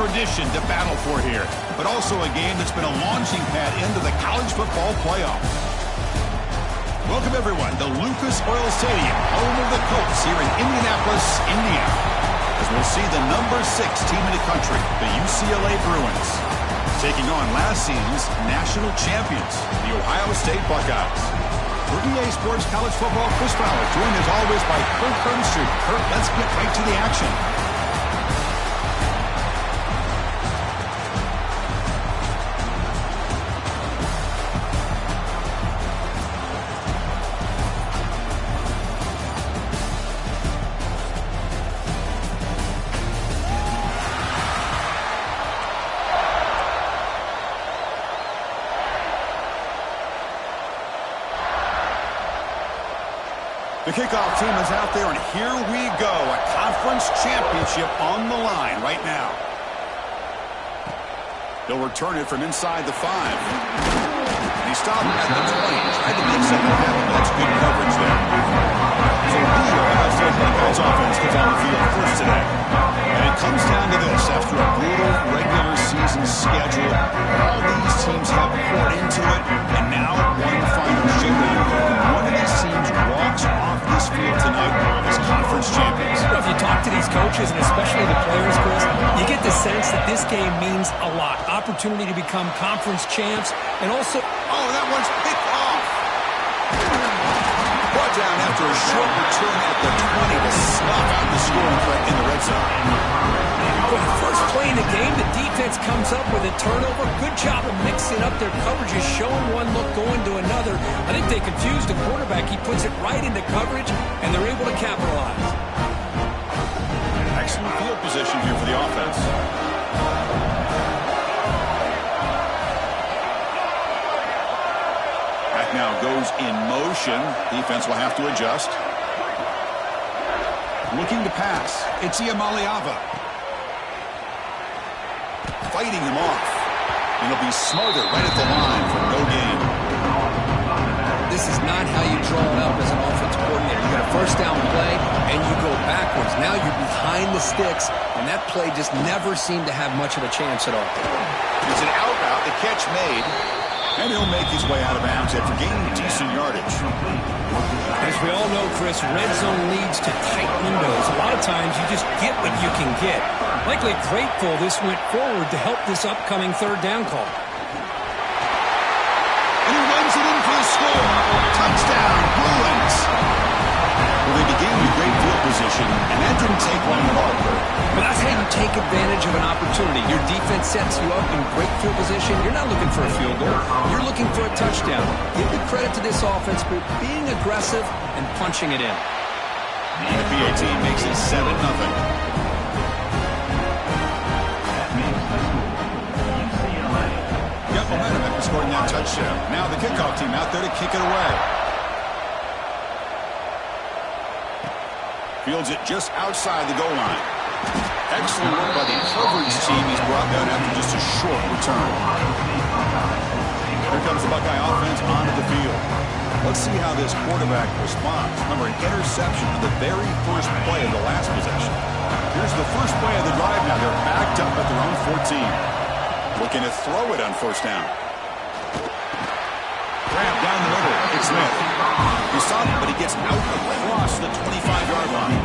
tradition to battle for here, but also a game that's been a launching pad into the college football playoff. Welcome, everyone, to Lucas Oil Stadium, home of the Colts here in Indianapolis, Indiana, as we'll see the number 6 team in the country, the UCLA Bruins, taking on last season's national champions, the Ohio State Buckeyes. For EA Sports College Football, Chris Fowler, joined as always by Kurt Hermstreet. Kurt, let's get right to the action. The kickoff team is out there, and here we go. A conference championship on the line right now. He'll return it from inside the 5. And he stopped at the 20. Tried to make something happen, but that's good coverage there. So the Ohio State Buckeyes offense gets on the field first today. And it comes down to this. After a brutal regular season schedule, all these teams have poured into it, and now one final showdown. One of these teams walks off this field tonight as conference champions. You know, if you talk to these coaches, and especially the players, Chris, you get the sense that this game means a lot. Opportunity to become conference champs, and also... Oh, that one's picked off. Brought down after a short return at the 20 to snuff out the scoring threat in the red zone. For the first play in the game, the defense comes up with a turnover. Good job of mixing up their coverages, showing one look, going to another. I think they confused the quarterback. He puts it right into coverage, and they're able to capitalize. Excellent field position here for the offense. Back now goes in motion. Defense will have to adjust. Looking to pass. It's Iamaleava. Fighting him off. And he'll be smarter right at the line for no gain. This is not how you draw it up as an offensive coordinator. You got a first down play, and you go backwards. Now you're behind the sticks, and that play just never seemed to have much of a chance at all. It's an out route, the catch made, and he'll make his way out of bounds after gaining decent yardage. As we all know, Chris, red zone leads to tight windows. A lot of times you just get what you can get. Likely grateful this went forward to help this upcoming third down call. And he runs it in for the score. Touchdown, Bruins. Well, they began with great field position, and that didn't take long at all. But that's how you take advantage of an opportunity. Your defense sets you up in great field position. You're not looking for a field goal. You're looking for a touchdown. Give the credit to this offense for being aggressive and punching it in. And the PAT makes it 7-0. Got momentum after scoring that touchdown. Now the kickoff team out there to kick it away. Fields it just outside the goal line. Excellent work by the coverage team. He's brought down after just a short return. Here comes the Buckeye offense onto the field. Let's see how this quarterback responds. Remember, an interception on the very first play of the last possession. Here's the first play of the drive now. They're backed up at their own 14. Looking to throw it on first down. Grab down the middle. It's Smith. He saw him, but he gets out across the 25-yard line.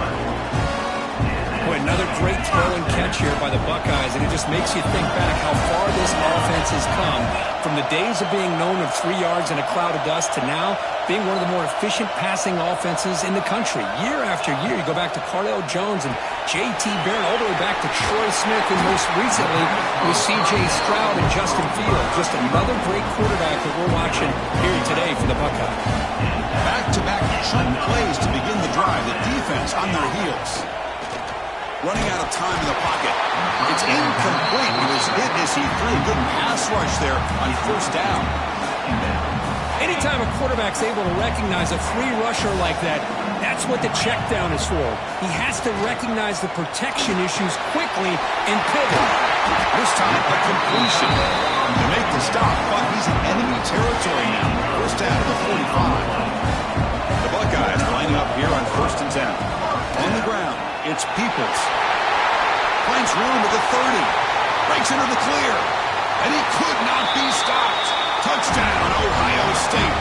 Boy, another great throw and catch here by the Buckeyes, and it just makes you think back how far this offense has come from the days of being known of 3 yards in a cloud of dust to now being one of the more efficient passing offenses in the country. Year after year, you go back to Cardell Jones and J.T. Barron, all the way back to Troy Smith, and most recently with C.J. Stroud and Justin Fields. Just another great quarterback that we're watching here today for the Buckeyes. Back-to-back chunk plays to begin the drive. The defense on their heels. Running out of time in the pocket. It's incomplete. He was hit as he threw a good pass rush there on first down. Anytime a quarterback's able to recognize a free rusher like that, that's what the check down is for. He has to recognize the protection issues quickly and pivot. This time, a completion to make the stop, but he's in enemy territory now. First down to the 45. The Buckeyes lining up here on 1st and 10. On the ground, it's Peoples. Finds room at the 30. Breaks into the clear. And he could not be stopped. Touchdown, Ohio State.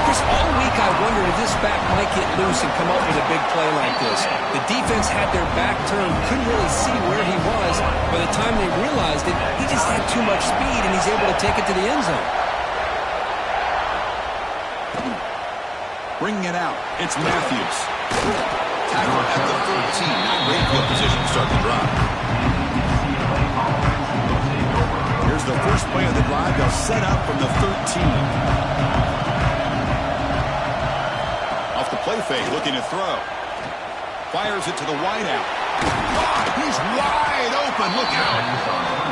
Chris, all week I wondered if this back might get loose and come up with a big play like this. The defense had their back turned, couldn't really see where he was. By the time they realized it, he just had too much speed, and he's able to take it to the end zone. Bringing it out, it's Matthews. Tackle at the 13. Not great field position to start the drive. Here's the first play of the drive. They'll set up from the 13. Off the play fake, looking to throw. Fires it to the wideout. He's wide open. Look out.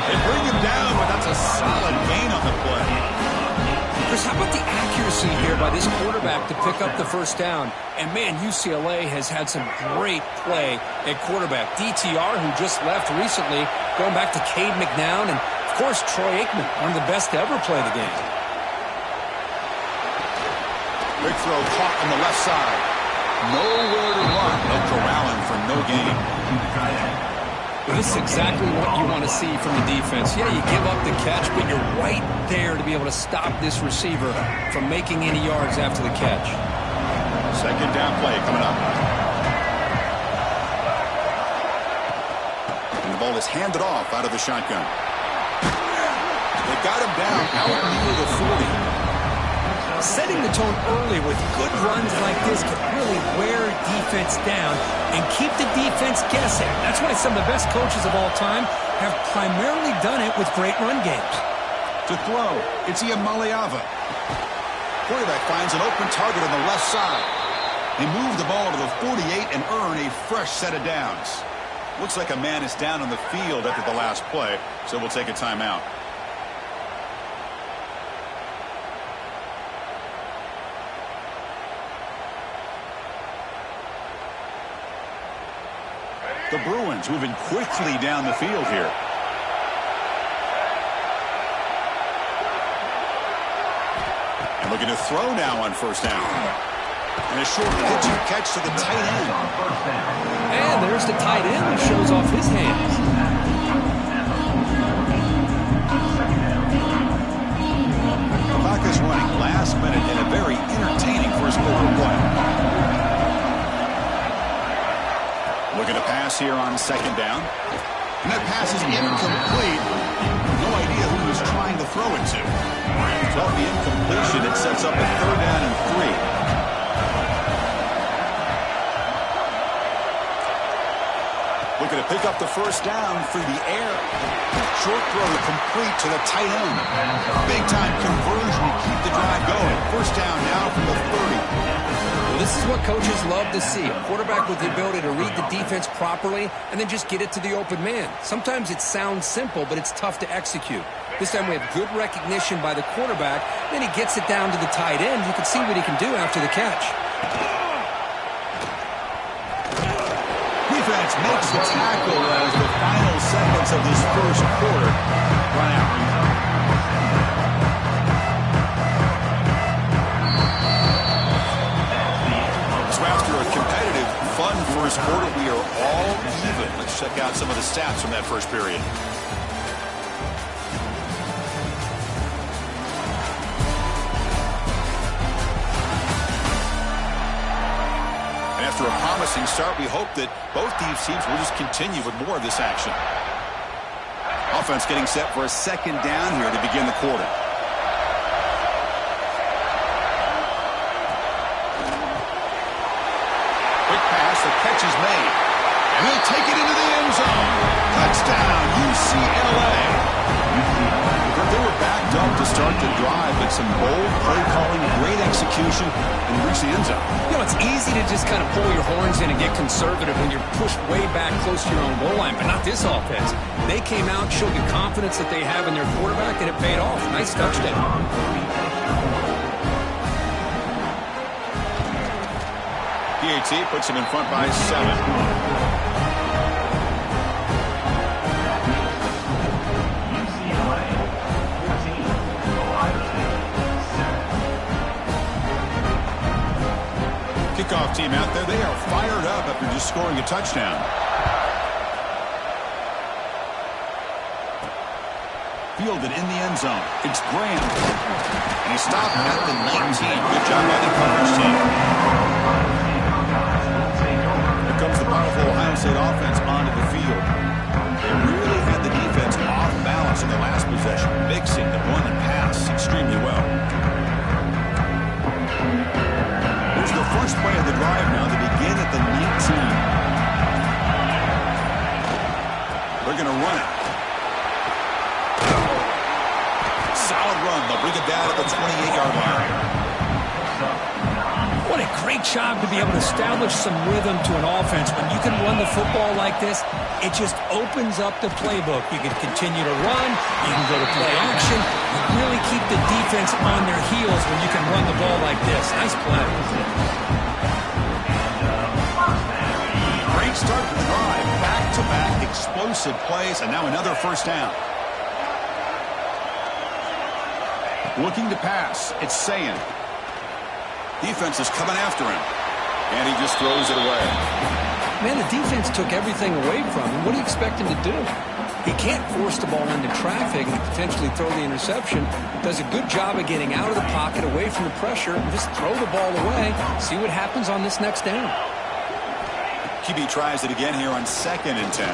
They bring him down, but that's a solid gain on the play. Chris, how about the accuracy here by this quarterback to pick up the first down? And, man, UCLA has had some great play at quarterback. DTR, who just left recently, going back to Cade McNown, and, of course, Troy Aikman, one of the best to ever play the game. Big throw caught on the left side. Nowhere to run. They'll corral him for no gain. Well, this is exactly what you want to see from the defense. Yeah, you give up the catch, but you're right there to be able to stop this receiver from making any yards after the catch. Second down play coming up. And the ball is handed off out of the shotgun. They got him down out near the 40. Setting the tone early with good runs like this can really wear defense down and keep the defense guessing. That's why some of the best coaches of all time have primarily done it with great run games. To throw, it's Iamaleava. Quarterback finds an open target on the left side. They move the ball to the 48 and earn a fresh set of downs. Looks like a man is down on the field after the last play, so we'll take a timeout. The Bruins moving quickly down the field here. And looking to throw now on first down. And a short pitching catch to the tight end. And there's the tight end who shows off his hands. The clock is running last minute in a very entertaining first quarter play. Looking to pass here on second down. And that pass is incomplete. No idea who he was trying to throw it to. So off the incompletion, it sets up a third down and 3. Looking to pick up the first down through the air. Short throw complete to the tight end. Big-time conversion to keep the drive going. First down now from the 30. Well, this is what coaches love to see. A quarterback with the ability to read the defense properly and then just get it to the open man. Sometimes it sounds simple, but it's tough to execute. This time we have good recognition by the quarterback. Then he gets it down to the tight end. You can see what he can do after the catch. Defense makes the tackle as the final seconds of this first quarter run out. So after a competitive, fun first quarter, we are all even. Let's check out some of the stats from that first period. After a promising start, we hope that both these teams will just continue with more of this action. Offense getting set for a second down here to begin the quarter. Quick pass, the catch is made. And he'll take it into the end zone. Touchdown, UCLA. They were backed up to start the drive, but some bold play calling, great execution, and reach the end zone. You know, it's easy to just kind of pull your horns in and get conservative when you're pushed way back close to your own goal line, but not this offense. They came out, showed the confidence that they have in their quarterback, and it paid off. Nice touchdown. PAT puts him in front by 7. Kickoff team out there, they are fired up after just scoring a touchdown. Fielded in the end zone. It's Graham. And he stopped at the 19. Good job by the coverage team. Here comes the powerful Ohio State offense onto the field. They really had the defense off balance in the last possession, mixing the run and pass extremely well. Here's the first play of the drive now to begin at the 19. They're going to run it. Solid run. They'll bring it down at the 28-yard line. What a great job to be able to establish some rhythm to an offense. When you can run the football like this, it just opens up the playbook. You can continue to run. You can go to play action. You really keep the defense on their heels when you can run the ball like this. Nice play. Great start to the drive. Back-to-back explosive plays, and now another first down. Looking to pass. It's Sayin. Defense is coming after him. And he just throws it away. Man, the defense took everything away from him. What do you expect him to do? He can't force the ball into traffic and potentially throw the interception. Does a good job of getting out of the pocket, away from the pressure, and just throw the ball away. See what happens on this next down. QB tries it again here on 2nd and 10.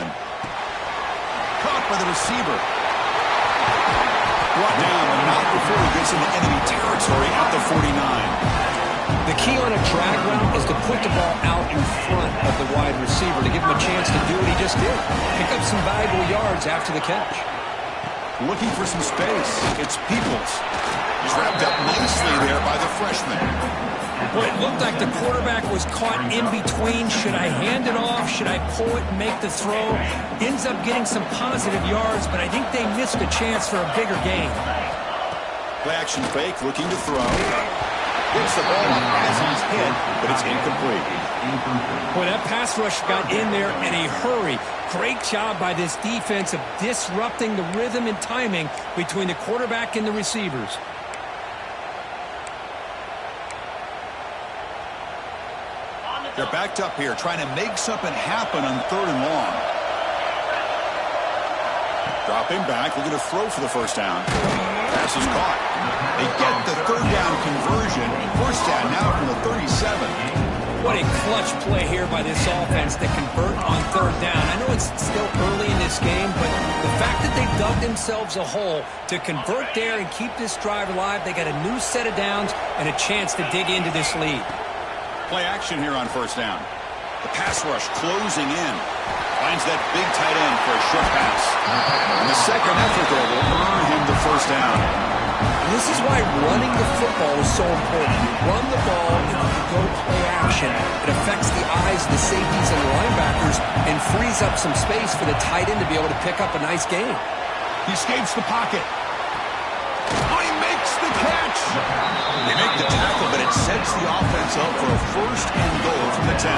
Caught by the receiver. Brought down, but not before he gets into enemy territory at the 49. The key on a drag route is to put the ball out in front of the wide receiver to give him a chance to do what he just did. Pick up some valuable yards after the catch. Looking for some space. It's Peoples. He's wrapped up nicely there by the freshman. Well, it looked like the quarterback was caught in between. Should I hand it off? Should I pull it and make the throw? Ends up getting some positive yards, but I think they missed a chance for a bigger gain. Play action fake, looking to throw. Gets the ball as he's hit, but it's incomplete. Boy, that pass rush got in there in a hurry. Great job by this defense of disrupting the rhythm and timing between the quarterback and the receivers. They're backed up here, trying to make something happen on 3rd and long. Dropping back, looking to throw for the first down. Pass is caught. They get the 3rd down conversion. First down now from the 37. What a clutch play here by this offense to convert on 3rd down. I know it's still early in this game, but the fact that they dug themselves a hole to convert there and keep this drive alive, they got a new set of downs and a chance to dig into this lead. Play action here on first down. The pass rush closing in. Finds that big tight end for a short pass. And the second effort there will earn him the first down. And this is why running the football is so important. You run the ball and you go to play action. It affects the eyes of the safeties and the linebackers and frees up some space for the tight end to be able to pick up a nice gain. He escapes the pocket. Oh, he makes the catch. They make the tackle, but it sets the offense up for a 1st and goal from the 10.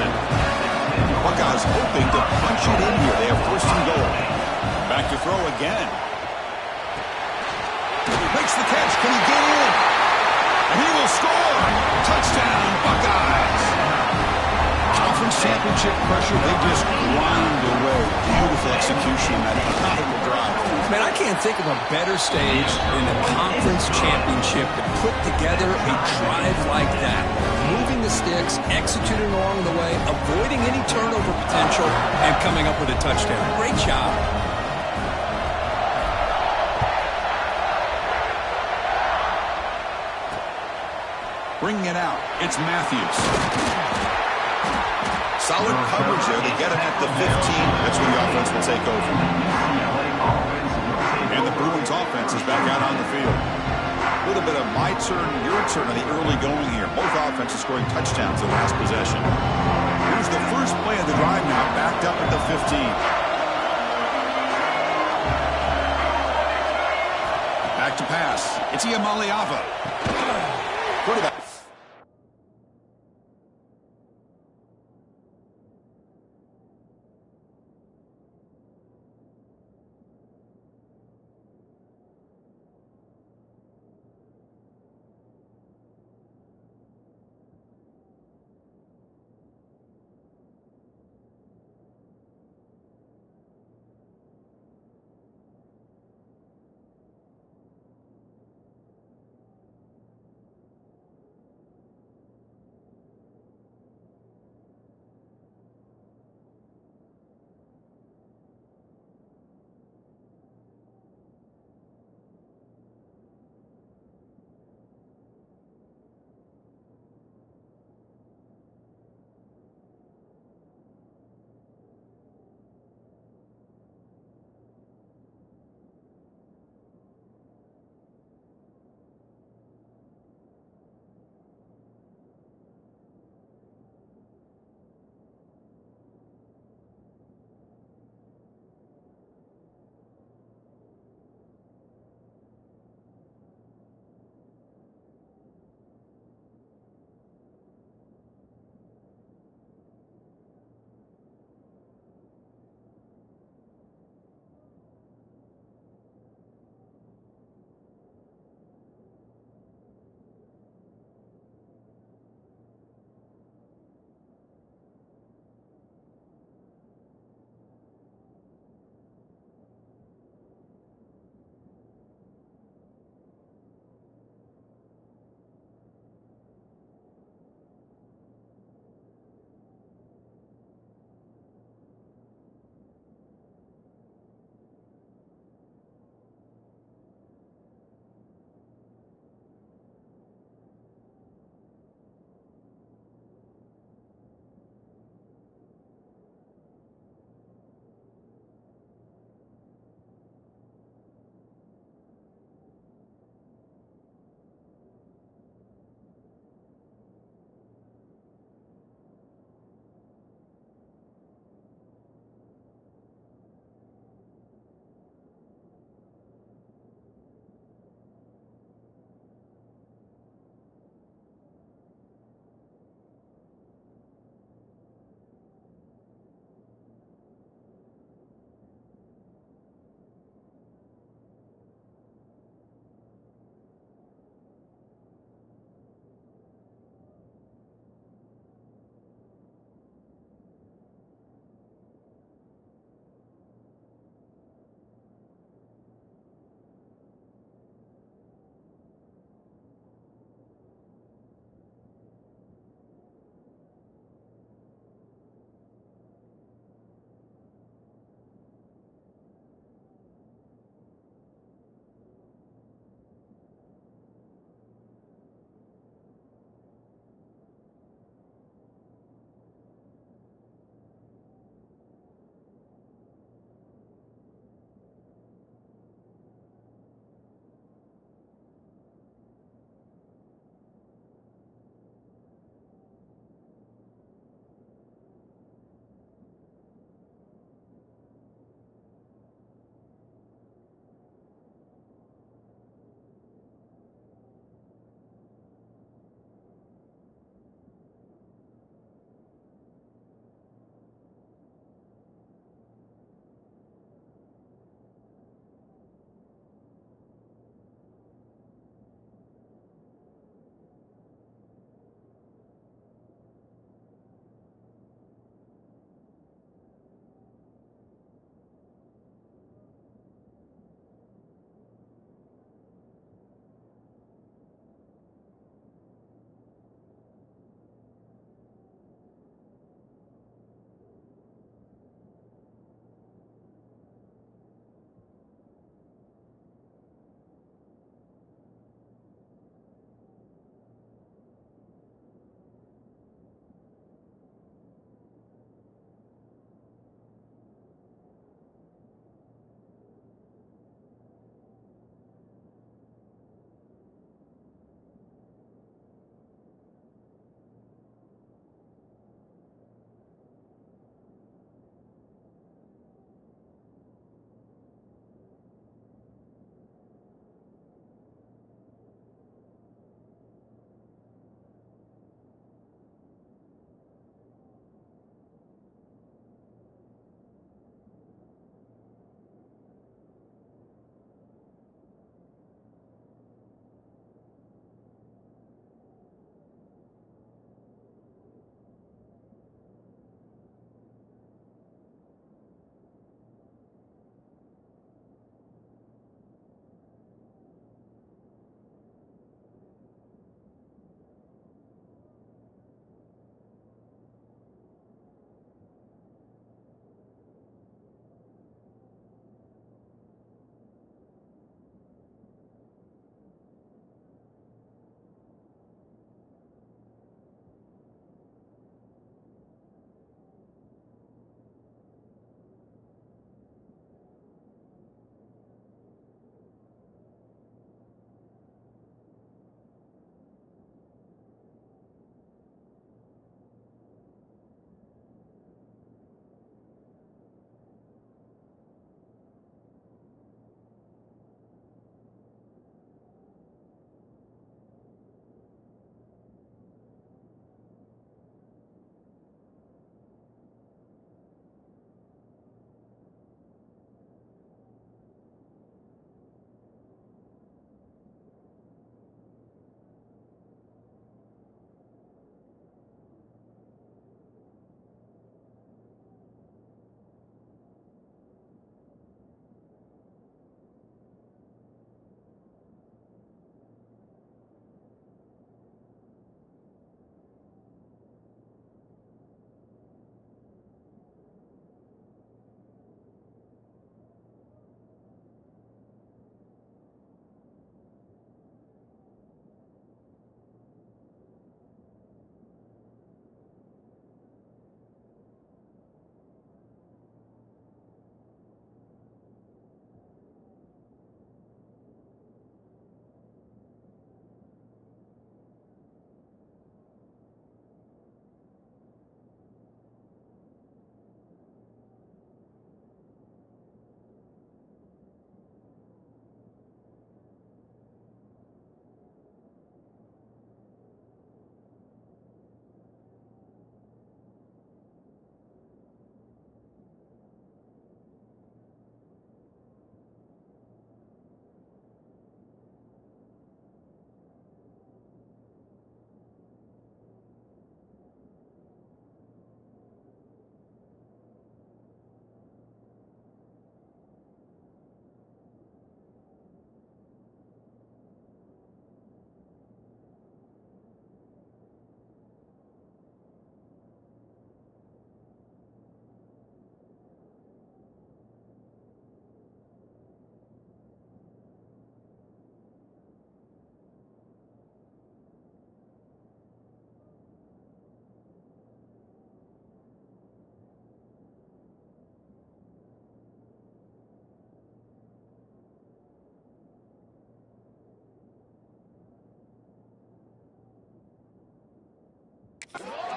Buckeyes hoping to punch it in here. They have 1st and goal. Back to throw again. Makes the catch. Can he get in? And he will score. Touchdown, Buckeyes. Conference championship pressure, they just grind away. Beautiful execution on that incredible drive. Man, I can't think of a better stage than the conference championship to put together a drive like that. Moving the sticks, executing along the way, avoiding any turnover potential, and coming up with a touchdown. Great job. Bringing it out, it's Matthews. Solid coverage there. They get him at the 15. That's where the offense will take over. And the Bruins offense is back out on the field. A little bit of my turn, your turn on the early going here. Both offenses scoring touchdowns in the last possession. Here's the first play of the drive now, backed up at the 15. Back to pass. It's Iamaleava. Quarterback.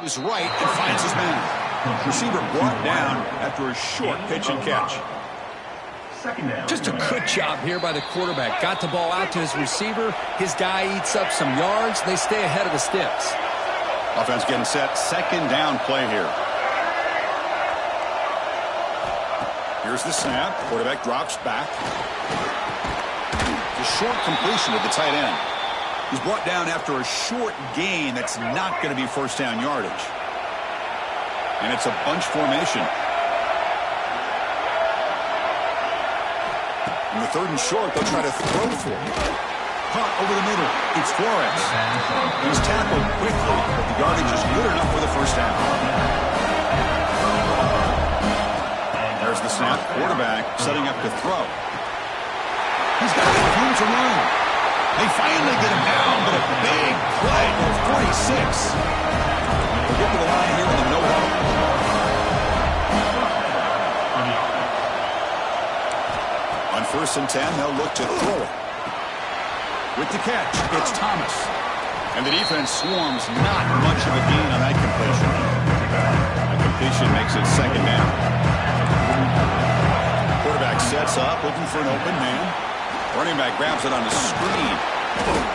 Is right and finds his man. Receiver brought down after a short pitch and catch. Just a good job here by the quarterback. Got the ball out to his receiver. His guy eats up some yards. They stay ahead of the sticks. Offense getting set. Second down play here. Here's the snap. Quarterback drops back. The short completion of the tight end. He's brought down after a short gain that's not going to be first down yardage. And it's a bunch formation. In the third and short, they'll try to throw for it. Caught over the middle. It's Flores. He's tackled quickly, but the yardage is good enough for the first down. There's the snap. Quarterback setting up to throw. He's got room to run. They finally get him down, but a big play for 46. We'll get to the line here with a no-huddle. On 1st and 10, they'll look to throw it. With the catch, it's Thomas. And the defense swarms not much of a gain on that completion. That completion makes it second down. Quarterback sets up, looking for an open man. Running back grabs it on the screen.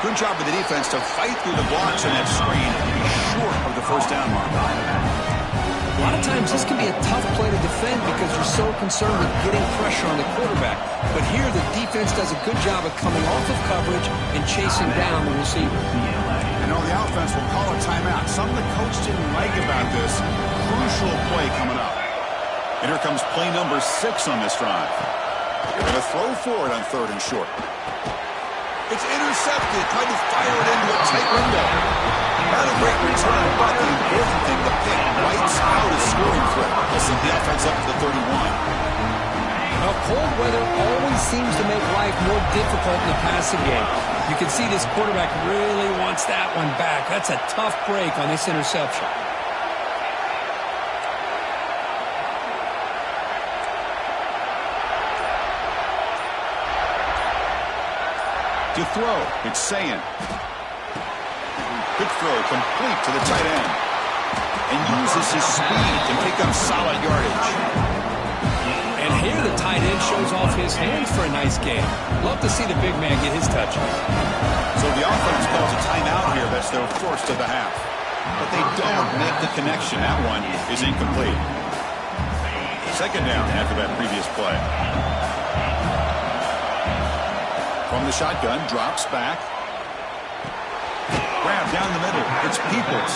Good job of the defense to fight through the blocks in that screen and be short of the first down mark. A lot of times this can be a tough play to defend because you're so concerned with getting pressure on the quarterback. But here the defense does a good job of coming off of coverage and chasing down the receiver. You know, the offense will call a timeout. Something the coach didn't like about this crucial play coming up. And here comes play number 6 on this drive. They're going to throw for it on 3rd and short. It's intercepted. Tried to fire it into a tight window. Not a great return, but the important thing, the pick wipes out a scoring threat. They'll send the offense up to the 31. Now, cold weather always seems to make life more difficult in the passing game. You can see this quarterback really wants that one back. That's a tough break on this interception. To throw, it's Sayan. Quick throw complete to the tight end. And uses his speed to pick up solid yardage. And here the tight end shows off his hands for a nice game. Love to see the big man get his touches. So the offense calls a timeout here. That's their first of the half. But they don't make the connection. That one is incomplete. Second down after that previous play. From the shotgun, drops back. Grab down the middle. It's Peoples.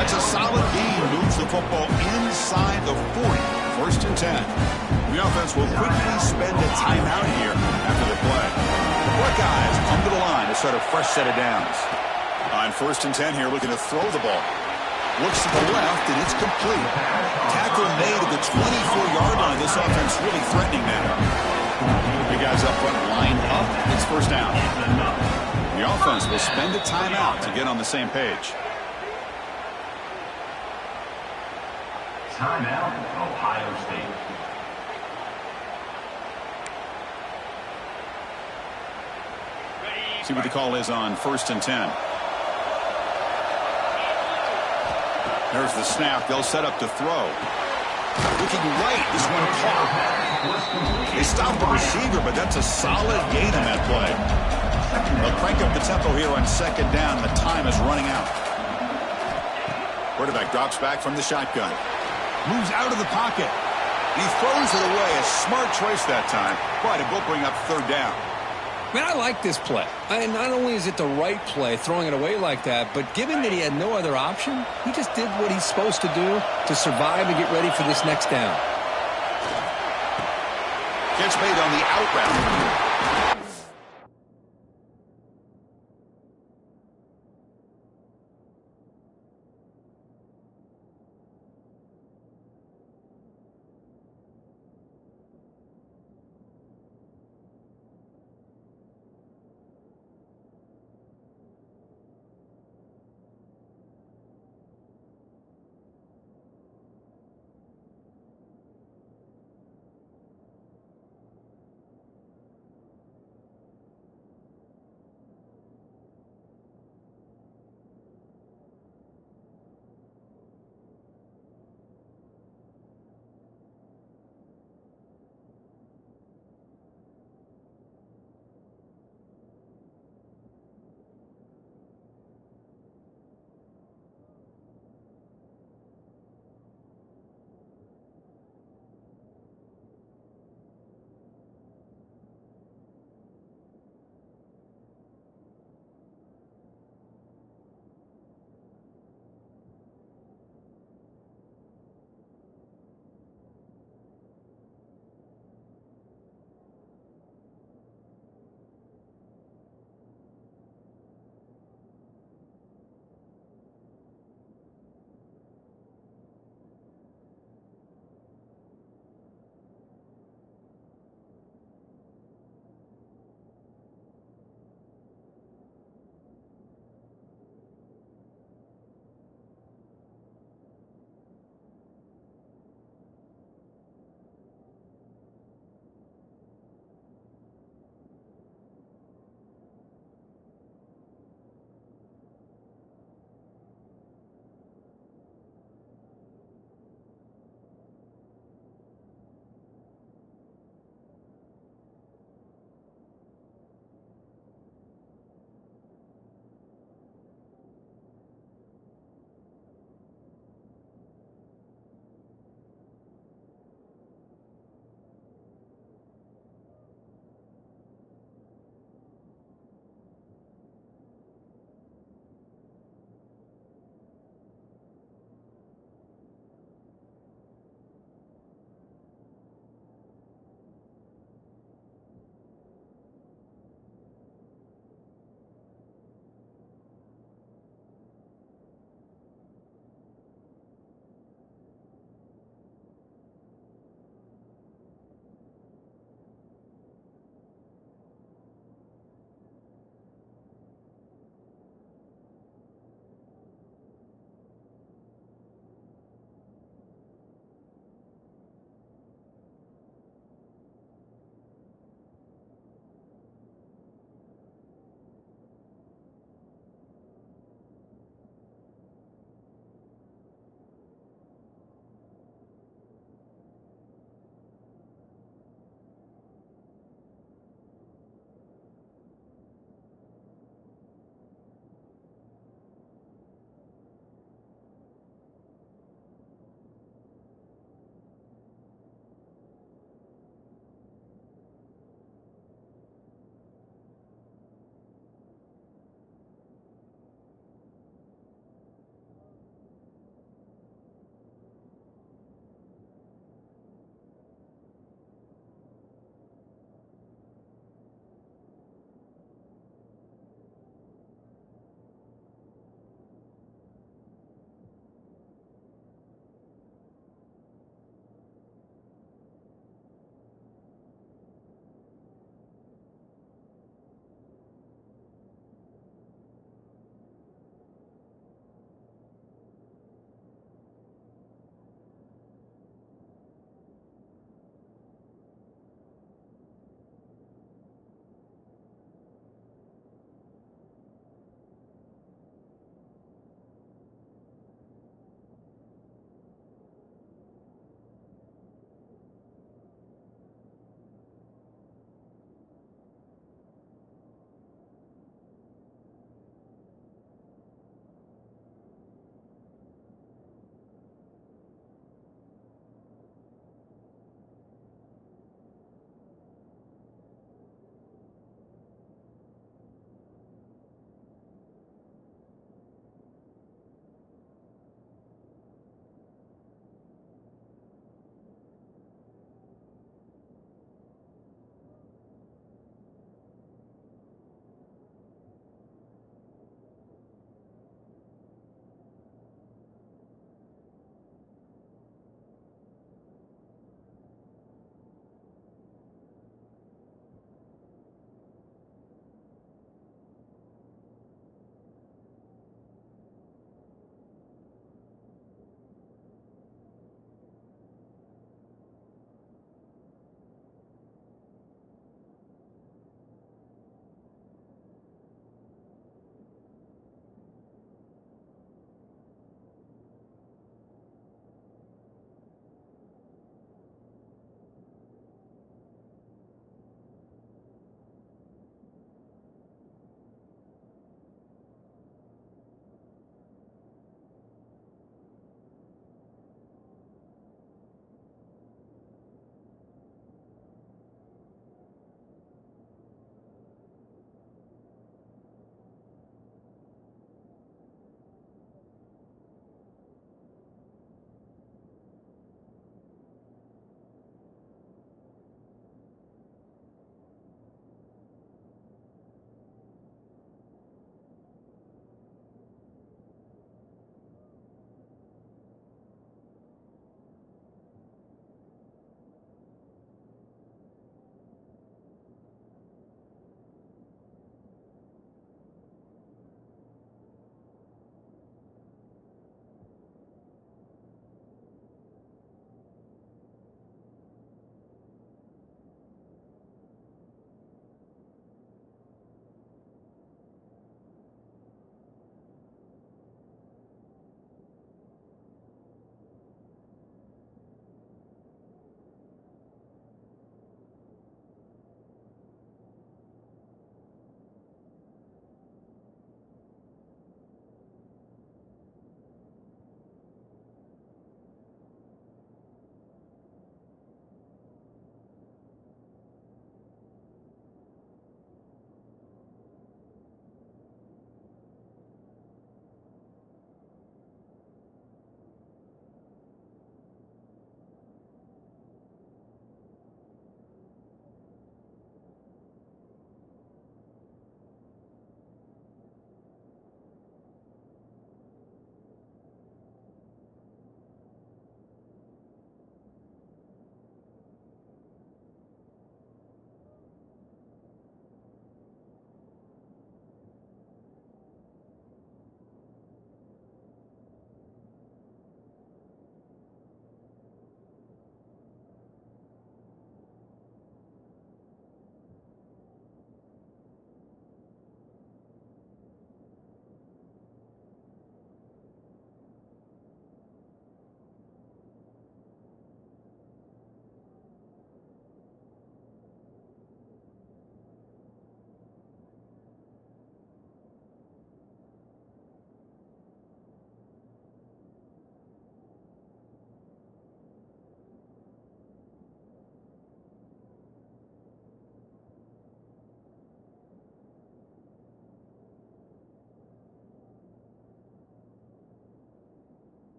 That's a solid gain. Moves the football inside the 40. 1st and 10. The offense will quickly spend a timeout here after the play. The Buckeyes come to the line to start a fresh set of downs. On 1st and 10 here, looking to throw the ball. Looks to the left, and it's complete. Tackle made at the 24-yard line. This offense really threatening now. The guys up front line up. It's first down. The offense will spend a timeout to get on the same page. Timeout, Ohio State. See what the call is on 1st and 10. There's the snap. They'll set up to throw. Looking right. This one caught. They stopped the receiver, but that's a solid gain in that play. They'll crank up the tempo here on 2nd down. The time is running out. Quarterback drops back from the shotgun. Moves out of the pocket. He throws it away. A smart choice that time, but it will bring up 3rd down. Man, I like this play. And not only is it the right play, throwing it away like that, but given that he had no other option, he just did what he's supposed to do to survive and get ready for this next down. Catch made on the out route.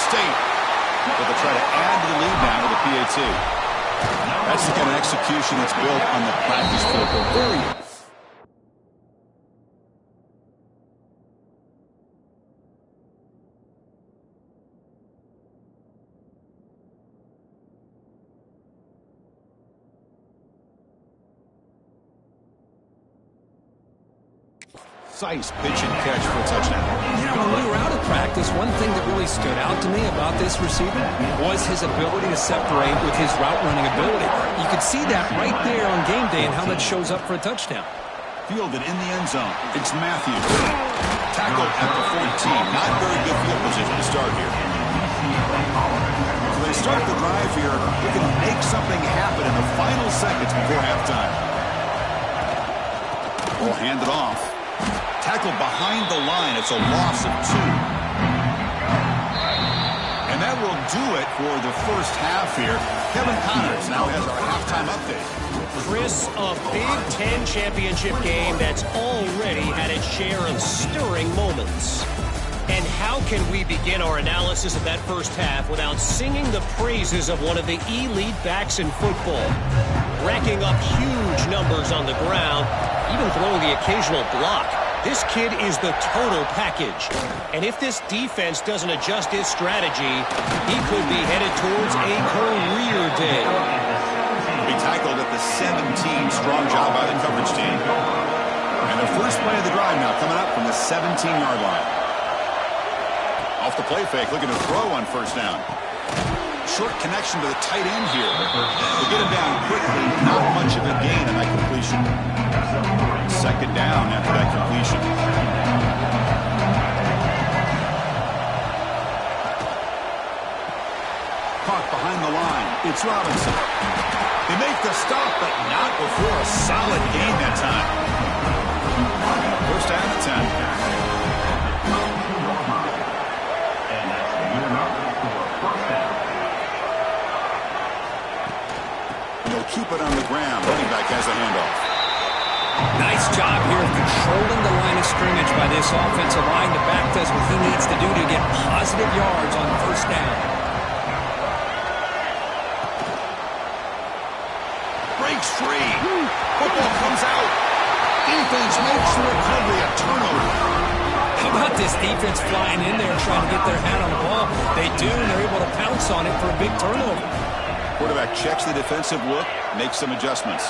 State. But they'll try to add to the lead now with a PAT. That's the kind of execution that's built on the practice field. Very precise pitch and catch for a touchdown. Yeah, when we were out of practice, one thing that really stood out to me about this receiver was his ability to separate with his route running ability. You could see that right there on game day and how that shows up for a touchdown. Fielded in the end zone. It's Matthews. Tackled at the 14. Not very good field position to start here. So they start the drive here, looking to make something happen in the final seconds before halftime. Will hand it off. Tackled behind the line. It's a loss of 2. And that will do it for the first half here. Kevin Connors now has our halftime update. Chris, a Big Ten championship game that's already had its share of stirring moments. And how can we begin our analysis of that first half without singing the praises of one of the elite backs in football? Racking up huge numbers on the ground, even throwing the occasional block. This kid is the total package. And if this defense doesn't adjust its strategy, he could be headed towards a career day. Be tackled at the 17. Strong job by the coverage team. And the first play of the drive now coming up from the 17-yard line. Off the play fake, looking to throw on first down. Short connection to the tight end here. They get him down quickly. Not much of a gain on that completion. Second down after that completion. Caught behind the line. It's Robinson. They make the stop, but not before a solid gain that time. First down at 10. Keep it on the ground. Running back has a handoff. Nice job here of controlling the line of scrimmage by this offensive line. The back does what he needs to do to get positive yards on first down. Breaks free. Football comes out. Defense makes the recovery a turnover. How about this defense flying in there trying to get their hand on the ball? They do, and they're able to pounce on it for a big turnover. Quarterback checks the defensive look, makes some adjustments.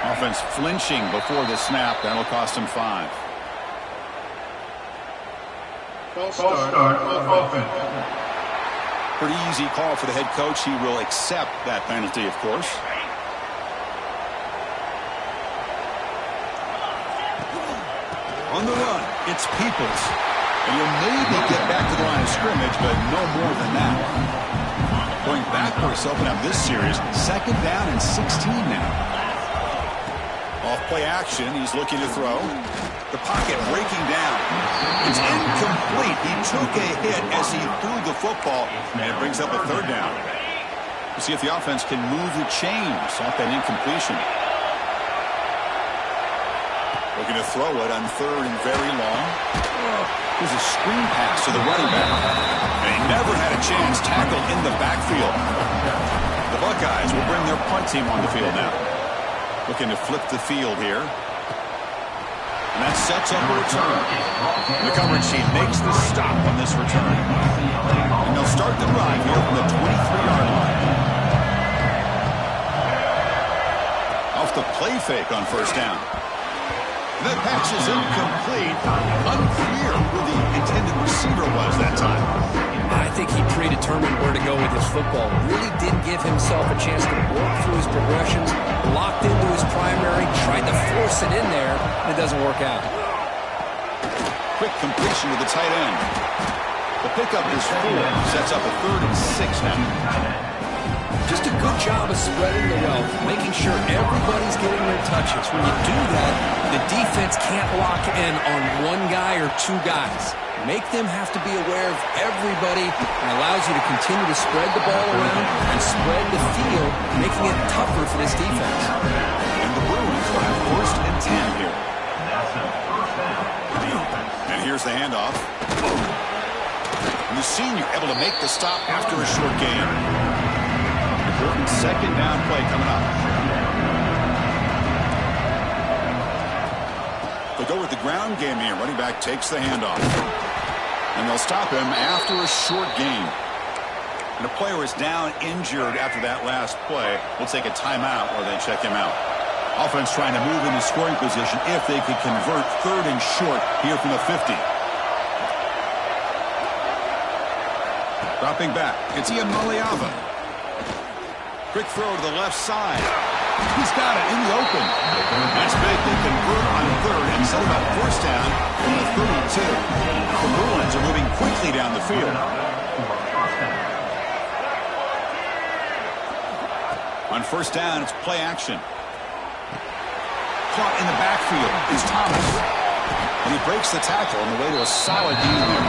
Offense flinching before the snap. That'll cost him 5. False start offense. Pretty easy call for the head coach. He will accept that penalty, of course. On the run, it's Peoples. And you'll maybe get back to the line of scrimmage, but no more than that. Going backwards to open up this series, second down and 16 now. Off play action, he's looking to throw. The pocket breaking down. It's incomplete. He took a hit as he threw the football, and it brings up a third down. We'll see if the offense can move the chains off that incompletion. Looking to throw it on third and very long. Here's a screen pass to the running back. And he never had a chance, tackled in the backfield. The Buckeyes will bring their punt team on the field now. Looking to flip the field here. And that sets up a return. The coverage team makes the stop on this return. And they'll start the drive here from the 23-yard line. Off the play fake on first down. That pass is incomplete. Unclear who the intended receiver was that time. I think he predetermined where to go with his football. Really didn't give himself a chance to work through his progressions. Locked into his primary, tried to force it in there, and it doesn't work out. Quick completion to the tight end. The pickup is 4. Sets up a 3rd and 6 now. Just a good job of spreading the wealth, making sure everybody's getting their touches. When you do that, The defense can't lock in on one guy or two guys. Make them have to be aware of everybody, and allows you to continue to spread the ball around and spread the field, making it tougher for this defense. And the Bruins will have 1st and 10 here. And here's the handoff. And the senior able to make the stop after a short game. Important 2nd down play coming up. They'll go with the ground game here. Running back takes the handoff. And they'll stop him after a short game. And a player is down injured after that last play. We'll take a timeout or they check him out. Offense trying to move into scoring position if they could convert 3rd and short here from the 50. Dropping back. It's Ian Maliava. Quick throw to the left side. He's got it in the open. That's big. They convert on 3rd and set about 1st down from the 32. The Bruins are moving quickly down the field. On 1st down, it's play action. Caught in the backfield is Thomas. And he breaks the tackle on the way to a solid gain there.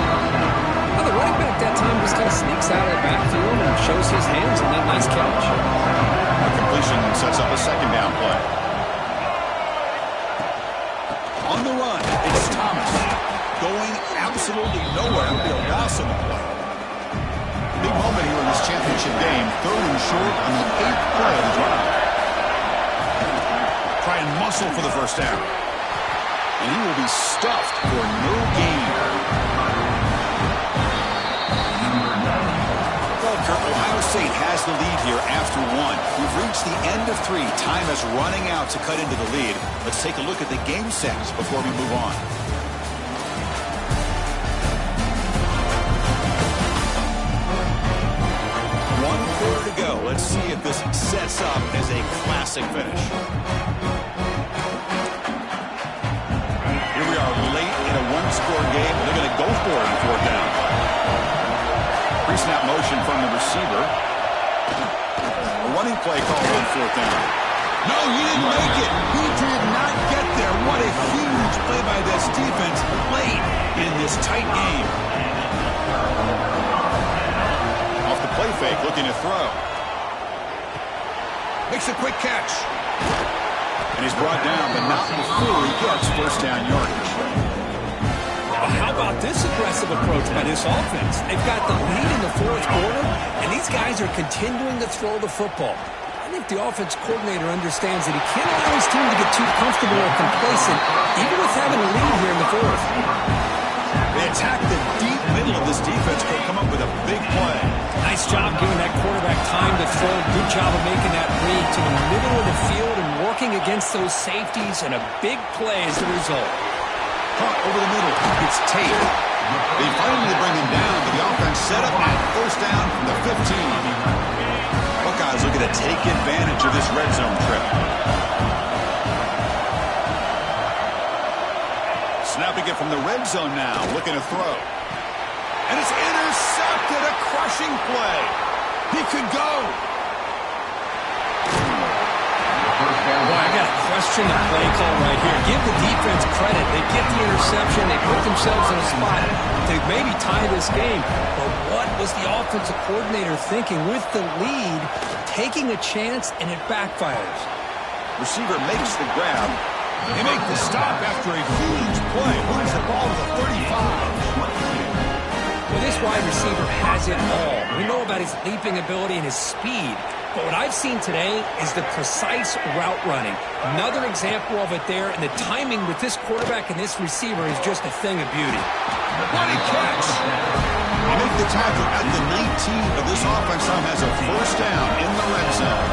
Well, the running back that time just kind of sneaks out of the backfield and shows his hands on that nice catch. A completion sets up a 2nd down play. On the run, it's Thomas. Going absolutely nowhere. It'll be a loss of the play. Big moment here in this championship game. 3rd and short on the 8th play of the drive. Try and muscle for the 1st down. And he will be stuffed for no gain. Well, Kirk, Ohio State has the lead here after 1. We've reached the end of 3. Time is running out to cut into the lead. Let's take a look at the game sets before we move on. To go. Let's see if this sets up as a classic finish. Here we are late in a 1-score game. They're going to go for it on 4th down. Pre-snap motion from the receiver. A running play called on 4th down. No, he didn't make it. He did not get there. What a huge play by this defense late in this tight game. Play fake, looking to throw. Makes a quick catch. And he's brought down, but not before he gets 1st down yardage. Well, how about this aggressive approach by this offense? They've got the lead in the 4th quarter, and these guys are continuing to throw the football. I think the offense coordinator understands that he can't allow his team to get too comfortable or complacent, even with having a lead here in the 4th. They attack the deep middle of this defense, could come up with a big play. Nice job giving that quarterback time to throw. Good job of making that read to the middle of the field and working against those safeties, and a big play as a result. Caught over the middle. It's Tate. They finally bring him down, but the offense set up at 1st down from the 15. Buckeyes looking to take advantage of this red zone trip. Snapping it from the red zone now, looking to throw. And it's intercepted, a crushing play. He could go. Boy, I got to question the play call right here. Give the defense credit. They get the interception. They put themselves in a spot to maybe tie this game. But what was the offensive coordinator thinking with the lead, taking a chance, and it backfires? Receiver makes the grab. They make the stop after a huge play. Moves the ball to the 35. Well, this wide receiver has it all. We know about his leaping ability and his speed. But what I've seen today is the precise route running. Another example of it there, and the timing with this quarterback and this receiver is just a thing of beauty. What a catch! They make the tackle at the 19, but this offense now has a 1st down in the red zone.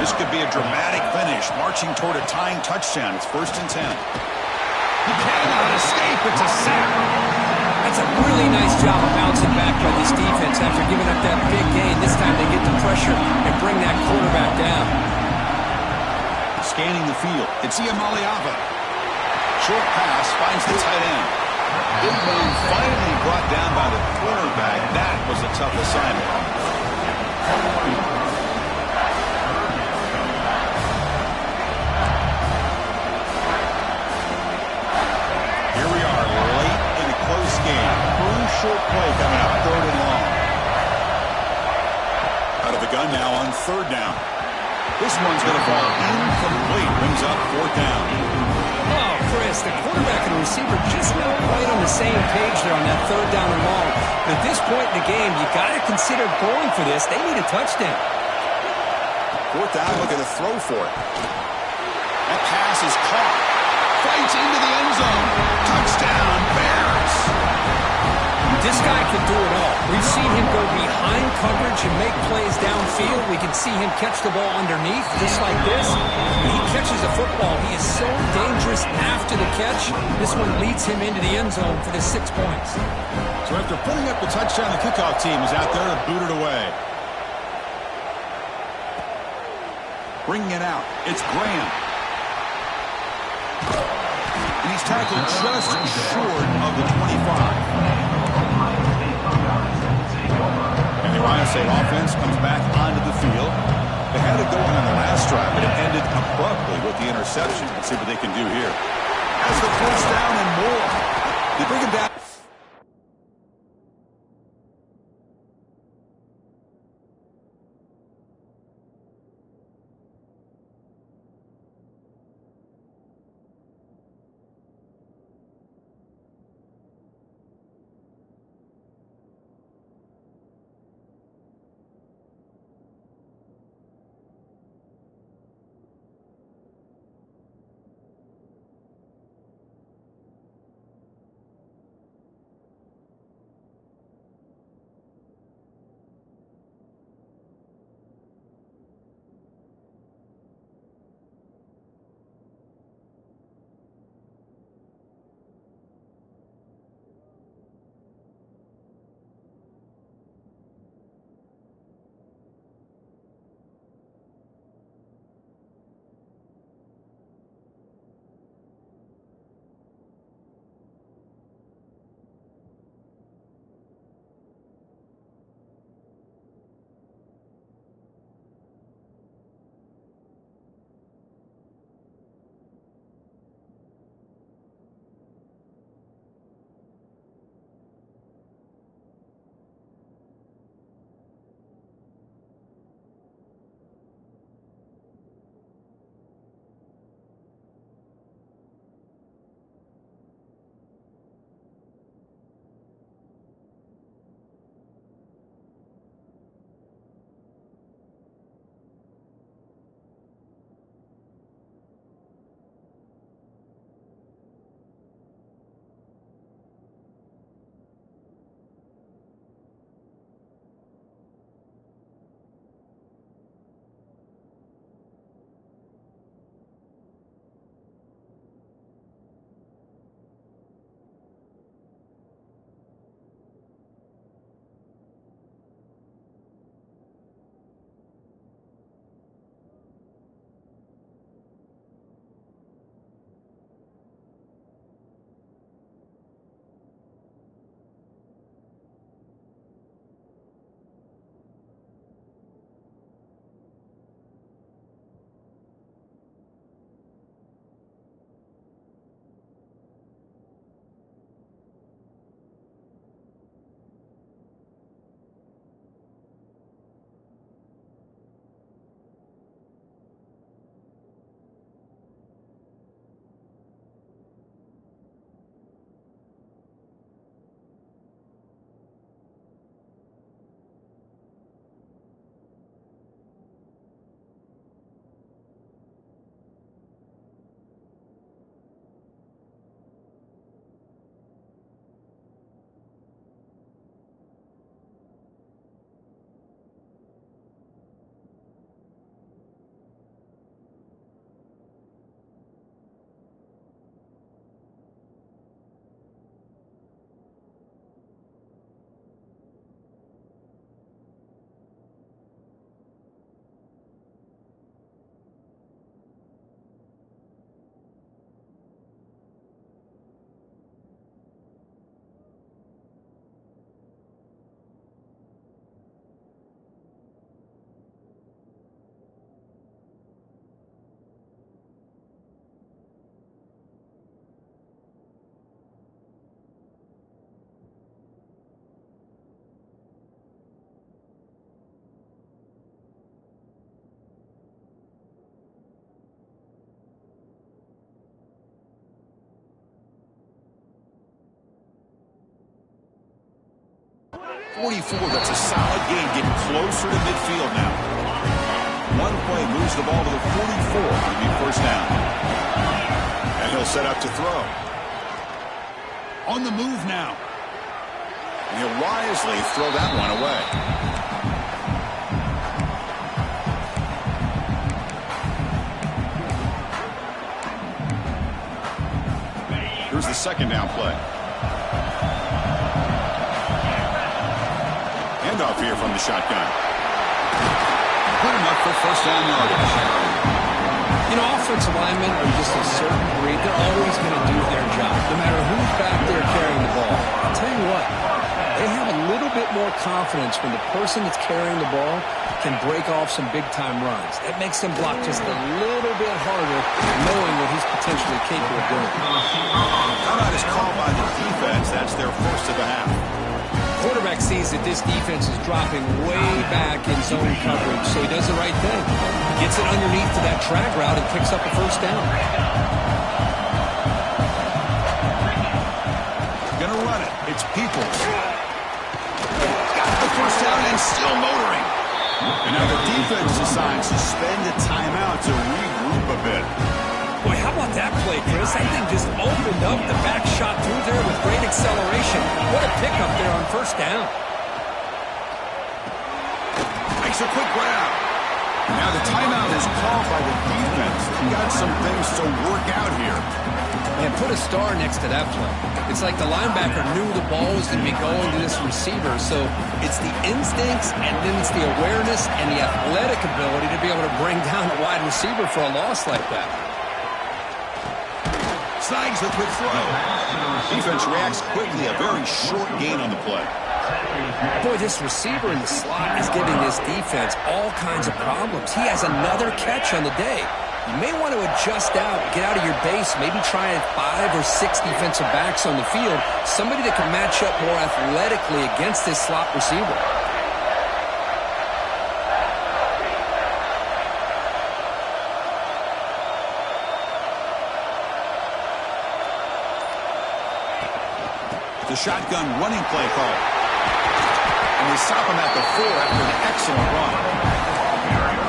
This could be a dramatic finish, marching toward a tying touchdown. It's 1st and 10. He cannot escape. It's a sack. That's a really nice job of bouncing back by this defense after giving up that big gain. This time they get the pressure and bring that quarterback down. Scanning the field, it's Ian Maliava. Short pass finds the tight end. Big move finally brought down by the quarterback. That was a tough assignment. short play coming up, 3rd and long. Out of the gun now on 3rd down. This one's going to fall incomplete. Brings up 4th down. Oh, Chris, the quarterback and the receiver just not quite on the same page there on that 3rd down and long. But at this point in the game, you got to consider going for this. They need a touchdown. 4th down, looking to throw for it. That pass is caught. Fights into the end zone. Touchdown, Bears. This guy can do it all. We've seen him go behind coverage and make plays downfield. We can see him catch the ball underneath, just like this. When he catches a football, he is so dangerous after the catch. This one leads him into the end zone for the 6 points. So after putting up the touchdown, the kickoff team is out there to boot it away. Bringing it out, it's Graham. And he's tackled just short of the 25. And the Ohio State offense comes back onto the field. They had it going on the last drive, but it ended abruptly with the interception. Let's see what they can do here. Has the 1st down and more. They bring it down. 44. That's a solid gain, getting closer to midfield now. One play moves the ball to the 44. It'll be first down. And he'll set up to throw. On the move now. And he'll wisely throw that one away. Here's the second down play. Handoff here from the shotgun. Good enough for first down yardage. You know, offensive linemen are just a certain breed. They're always going to do their job, no matter who's back there carrying the ball. I'll tell you what, they have a little bit more confidence when the person that's carrying the ball can break off some big-time runs. That makes them block just a little bit harder, knowing what he's potentially capable of doing. Timeout is called by the defense. That's their first of the half. Quarterback sees that this defense is dropping way back in zone coverage, so he does the right thing. He gets it underneath to that track route and picks up a first down. Gonna run it. It's Peoples. Got the first down and still motoring. And now the defense decides to spend a timeout to regroup a bit. Boy, how about that play, Chris? That thing just opened up. The back shot through there with great acceleration. What a pickup there on first down. Makes a quick grab. Now the timeout is called by the defense. They've got some things to work out here. And put a star next to that play. It's like the linebacker knew the ball was going to be going to this receiver. So it's the instincts, and then it's the awareness and the athletic ability to be able to bring down a wide receiver for a loss like that. Slides the quick throw. Defense reacts quickly. A very short gain on the play. Boy, this receiver in the slot is giving this defense all kinds of problems. He has another catch on the day. You may want to adjust out, get out of your base, maybe try 5 or 6 defensive backs on the field, somebody that can match up more athletically against this slot receiver. The shotgun running play call. And they stop him at the 4 after an excellent run.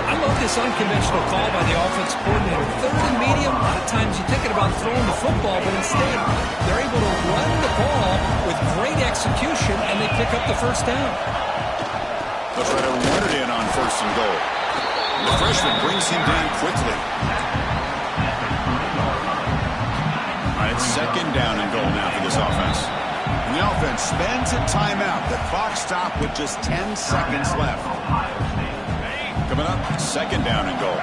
I love this unconventional call by the offensive coordinator. Third and medium, a lot of times you're thinking about throwing the football, but instead they're able to run the ball with great execution, and they pick up the first down. They'll try to run it in on first and goal. The freshman brings him down quickly. All right, it's second down and goal now for this offense. And the offense spends a timeout. The clock stopped with just 10 seconds left. Coming up, second down and goal.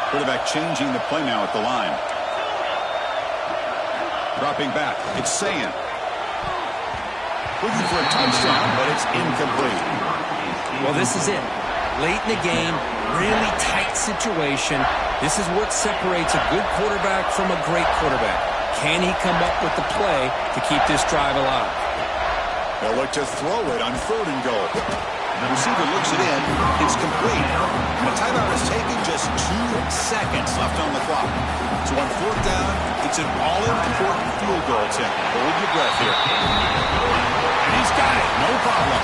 Quarterback changing the play now at the line. Dropping back, it's Sayan. Looking for a touchdown, but it's incomplete. Well, this is it. Late in the game, really tight situation. This is what separates a good quarterback from a great quarterback. Can he come up with the play to keep this drive alive? They'll look to throw it on third and goal. The receiver looks it in. It's complete. And the timeout is taken, just 2 seconds left on the clock. So on fourth down, it's an all-important field goal attempt. Hold your breath here. And he's got it. No problem.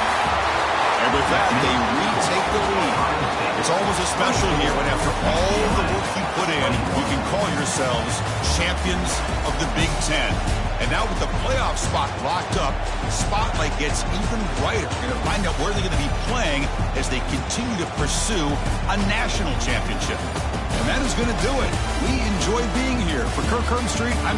And with that, they retake the lead. It's almost a special here when after all the work you put in, you can call yourselves champions of the Big Ten. And now with the playoff spot locked up, the spotlight gets even brighter. We're going to find out where they're going to be playing as they continue to pursue a national championship. And that is going to do it. We enjoy being here. For Kirk Herbstreit, I'm